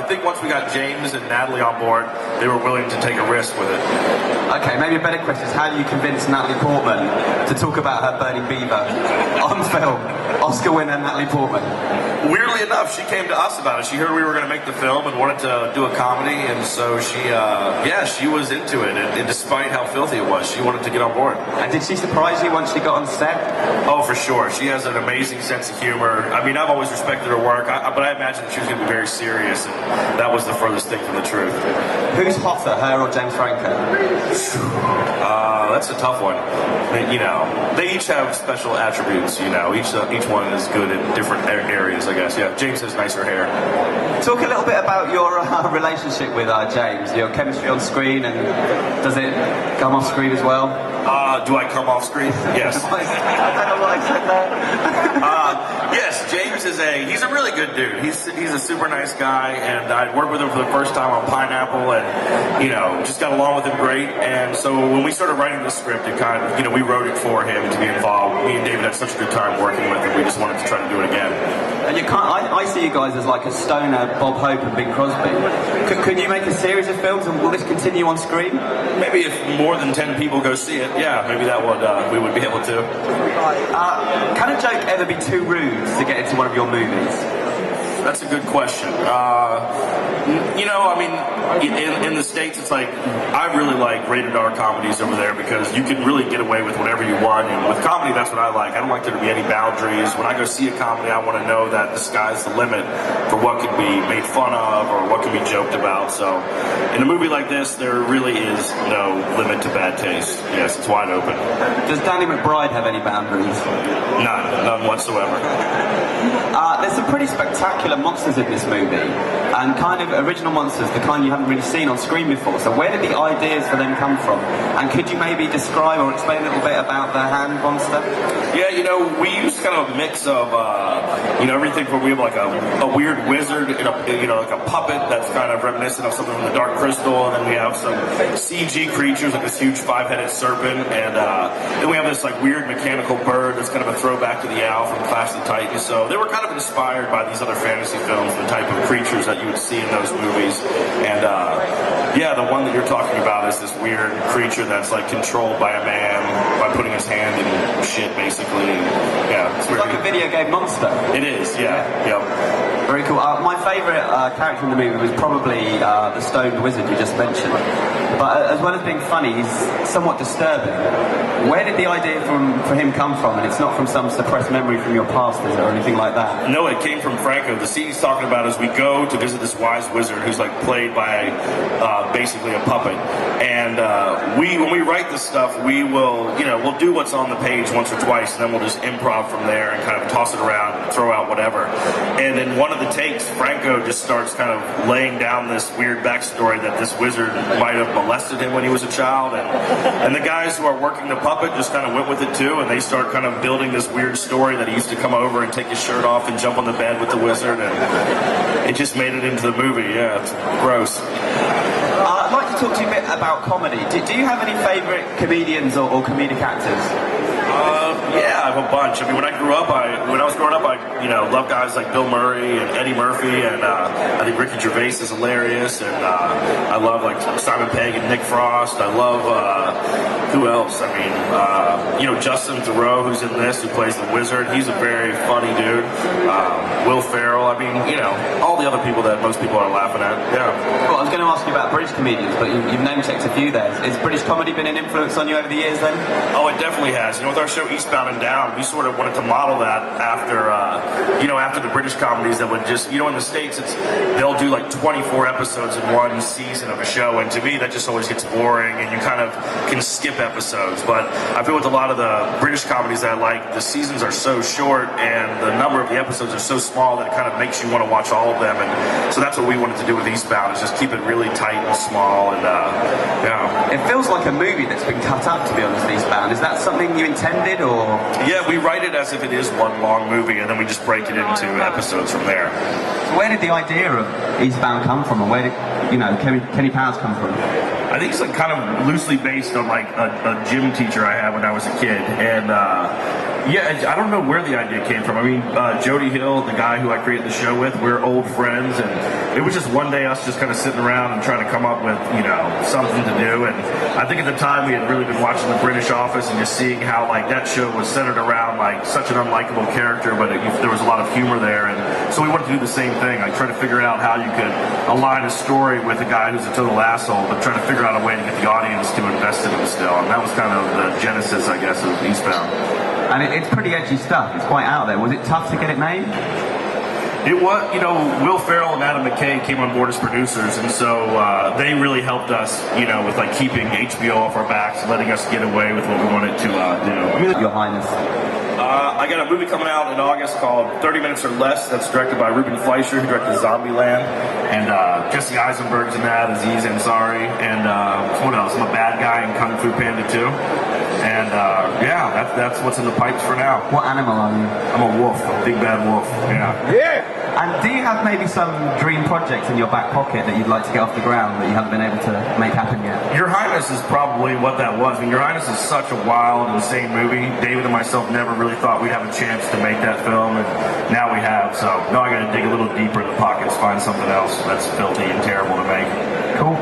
I think once we got James and Natalie on board, they were willing to take a risk with it. Okay, maybe a better question is how do you convince Natalie Portman to talk about her burning beaver on film? Oscar winner Natalie Portman. Weirdly enough, she came to us about it. She heard we were going to make the film and wanted to do a comedy, and so she was into it. And despite how filthy it was, she wanted to get on board. And did she surprise you once she got on set? Oh, for sure. She has an amazing sense of humor. I mean, I've always respected her work, but I imagined that she was going to be very serious, and that was the furthest thing from the truth. Who's hotter, her or James Franco? That's a tough one. You know, they each have special attributes. You know, each one is good in different areas, I guess. Yeah, James has nicer hair. Talk a little bit about your relationship with James. Your chemistry on screen, and does it come off screen as well? Do I come off screen? Yes. I don't know why I said that. Yes, James he's a really good dude. He's a super nice guy, and I worked with him for the first time on Pineapple, and, you know, just got along with him great. And so when we started writing the script, it kind of, you know, we wrote it for him to be involved. Me and David had such a good time working with him, we just wanted to try to do it again. And I see you guys as like a Stoner, Bob Hope and Bing Crosby. Could you make a series of films, and will this continue on screen? Maybe if more than 10 people go see it, yeah, maybe that would we would be able to. Can a joke ever be too rude to get into one of your movies? That's a good question. You know, I mean, in the States, it's like, I really like rated R comedies over there because you can really get away with whatever you want. And with comedy, that's what I like. I don't like there to be any boundaries. When I go see a comedy, I want to know that the sky's the limit for what can be made fun of or what can be joked about. So, in a movie like this, there really is no limit to bad taste. Yes, it's wide open. Does Danny McBride have any boundaries? None whatsoever. There's some pretty spectacular monsters in this movie, and kind of original monsters, the kind you haven't really seen on screen before. So where did the ideas for them come from? And could you maybe describe or explain a little bit about the hand monster? Yeah, you know, we used kind of a mix of, you know, everything from, we have like a weird wizard, you know, like a puppet that's kind of reminiscent of something from the Dark Crystal, and then we have some CG creatures like this huge 5-headed serpent, and then we have this like weird mechanical bird that's kind of a throwback to the owl from Clash of the Titans. So they were kind of inspired by these other fantasy films, the type of creatures that you would see in those movies. And yeah, the one that you're talking about is this weird creature that's like controlled by a man by putting his hand in shit, basically. Yeah, it's like a video game monster. It is, yeah. Yep. Very cool. My favourite character in the movie was probably the stoned wizard you just mentioned. But as well as being funny, he's somewhat disturbing. Where did the idea for him come from? And it's not from some suppressed memory from your past, is it, or anything like that? No, it came from Franco. The scene he's talking about is we go to visit this wise wizard who's like played by basically a puppet. And when we write this stuff, we will, you know, we'll do what's on the page once or twice, and then we'll just improv from there and kind of toss it around and throw out whatever. And in one of the takes, Franco just starts kind of laying down this weird backstory that this wizard might have molested him when he was a child, and the guys who are working the puppet just kind of went with it too, and they start kind of building this weird story that he used to come over and take his shirt off and jump on the bed with the wizard, and it just made it into the movie. Yeah, it's gross. I'd like to talk to you a bit about comedy. Do you have any favourite comedians or comedic actors? Yeah, I have a bunch. I mean, when I was growing up, I loved guys like Bill Murray and Eddie Murphy, and I think Ricky Gervais is hilarious, and I love like Simon Pegg and Nick Frost. I love who else? I mean, Justin Theroux, who's in this, who plays the wizard. He's a very funny dude. Will Ferrell. I mean, all the other people that most people are laughing at. Yeah. Well, I was going to ask you about British comedians, but you've name-checked a few there. Has British comedy been an influence on you over the years then? Oh, it definitely has. With our show Eastbound and Down, we sort of wanted to model that after, after the British comedies that would just, in the States, they'll do like 24 episodes in one season of a show, and to me, that just always gets boring, and you kind of can skip episodes. But I feel with a lot of the British comedies that I like, the seasons are so short, and the number of the episodes are so small that it kind of makes you want to watch all of them, and so that's what we wanted to do with Eastbound, is just keep it really tight and small, and It feels like a movie that's been cut up, to be honest, Eastbound. Is that something you intended, or? Yeah, we write it as if it is one long movie, and then we just break it into episodes from there. So where did the idea of Eastbound come from, and where did, Kenny Powers come from? I think it's like kind of loosely based on like a gym teacher I had when I was a kid, and Yeah, I don't know where the idea came from. I mean, Jody Hill, the guy who I created the show with, we're old friends, and it was just one day us just kind of sitting around and trying to come up with, something to do. And I think at the time we had really been watching The British Office and just seeing how like that show was centered around like such an unlikable character, but there was a lot of humor there. And so we wanted to do the same thing, like try to figure out how you could align a story with a guy who's a total asshole, but trying to figure out a way to get the audience to invest in him still. And that was kind of the genesis, I guess, of Eastbound. And it's pretty edgy stuff. It's quite out there. Was it tough to get it made? It was, Will Ferrell and Adam McKay came on board as producers, and so they really helped us, with like keeping HBO off our backs, and letting us get away with what we wanted to do. Your Highness. I got a movie coming out in August called 30 Minutes or Less. That's directed by Ruben Fleischer, who directed Zombieland. And Jesse Eisenberg's in that, Aziz Ansari. And what else? I'm a bad guy in Kung Fu Panda 2. And that's what's in the pipes for now. What animal are you? I'm a wolf, a big bad wolf. Yeah. And do you have maybe some dream projects in your back pocket that you'd like to get off the ground that you haven't been able to make happen yet? Your Highness is probably what that was. I mean, Your Highness is such a wild, insane movie. David and myself never really thought we'd have a chance to make that film, and now we have. So now I got to dig a little deeper in the pockets, find something else that's filthy and terrible to make. Cool.